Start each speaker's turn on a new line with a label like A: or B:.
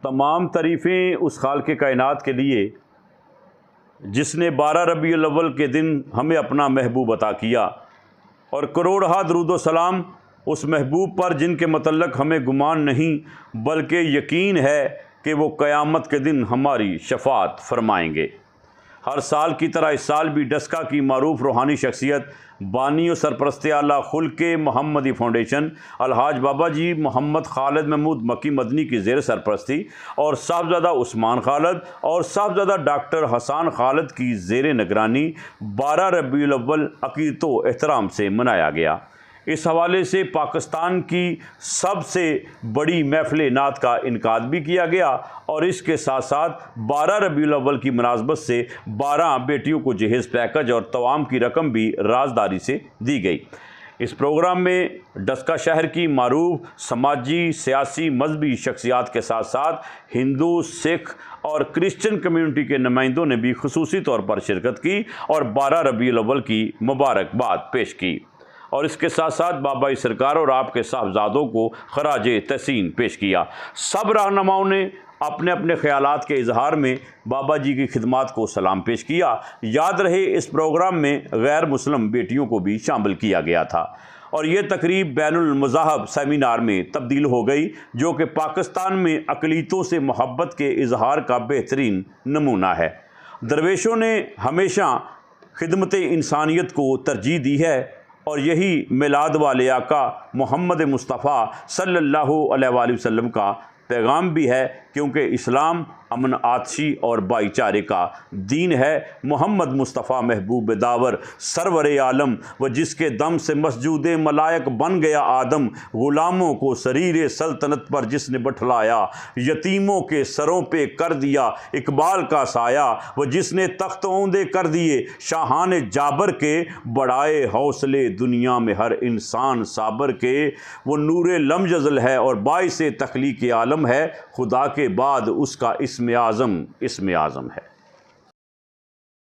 A: تمام تعریفیں اس خالق کائنات کے لیے جس نے 12 ربیع الاول کے دن ہمیں اپنا محبوب عطا کیا، اور کروڑہا درود و سلام اس محبوب پر جن کے متعلق ہمیں گمان نہیں بلکہ یقین ہے کہ وہ قیامت کے دن ہماری شفاعت فرمائیں گے۔ ہر سال کی طرح اس سال بھی ڈسکا کی معروف روحانی شخصیت بانی و سرپرست اعلیٰ خلق محمدی فاؤنڈیشن الحاج بابا جی محمد خالد محمود مکی مدنی کی زیر سرپرستی اور صاحبزادہ عثمان خالد اور صاحبزادہ ڈاکٹر حسان خالد کی زیر نگرانی 12 ربیع الاول عقیدت و احترام سے منایا گیا۔ اس حوالے سے پاکستان کی سب سے بڑی محفل نعت کا انعقاد بھی کیا گیا، اور اس کے ساتھ ساتھ 12 ربیع الاول کی مناسبت سے 12 بیٹیوں کو جہیز پیکج اور توام کی رقم بھی رازداری سے دی گئی۔ اس پروگرام میں ڈسکا شہر کی معروف سماجی، سیاسی، مذہبی شخصیات کے ساتھ ساتھ ہندو، سکھ اور کرسچن کمیونٹی کے نمائندوں نے بھی خصوصی طور پر شرکت کی اور 12 ربیع الاول کی مبارکباد پیش کی، اور اس کے ساتھ ساتھ بابا سرکار اور آپ کے صاحبزادوں کو خراج تحسین پیش کیا۔ سب رہنماؤں نے اپنے اپنے خیالات کے اظہار میں بابا جی کی خدمات کو سلام پیش کیا۔ یاد رہے اس پروگرام میں غیر مسلم بیٹیوں کو بھی شامل کیا گیا تھا، اور یہ تقریب بین المذاہب سیمینار میں تبدیل ہو گئی، جو کہ پاکستان میں اقلیتوں سے محبت کے اظہار کا بہترین نمونہ ہے۔ درویشوں نے ہمیشہ خدمت انسانیت کو ترجیح دی ہے، اور یہی میلاد والے آقا محمد مصطفیٰ صلی اللہ علیہ وآلہ وسلم کا پیغام بھی ہے، کیونکہ اسلام امن آتشی اور بھائی چارے کا دین ہے۔ محمد مصطفیٰ محبوب داور سرور عالم، وہ جس کے دم سے مسجود ملائک بن گیا آدم، غلاموں کو سریر سلطنت پر جس نے بٹھلایا، یتیموں کے سروں پہ کر دیا اقبال کا سایہ، وہ جس نے تخت اوندے کر دیے شاہان جابر کے، بڑھائے حوصلے دنیا میں ہر انسان صابر کے، وہ نور لم یزل ہے اور باعث تخلیق عالم ہے، خدا کے بعد اس کا اسم اعظم ہے۔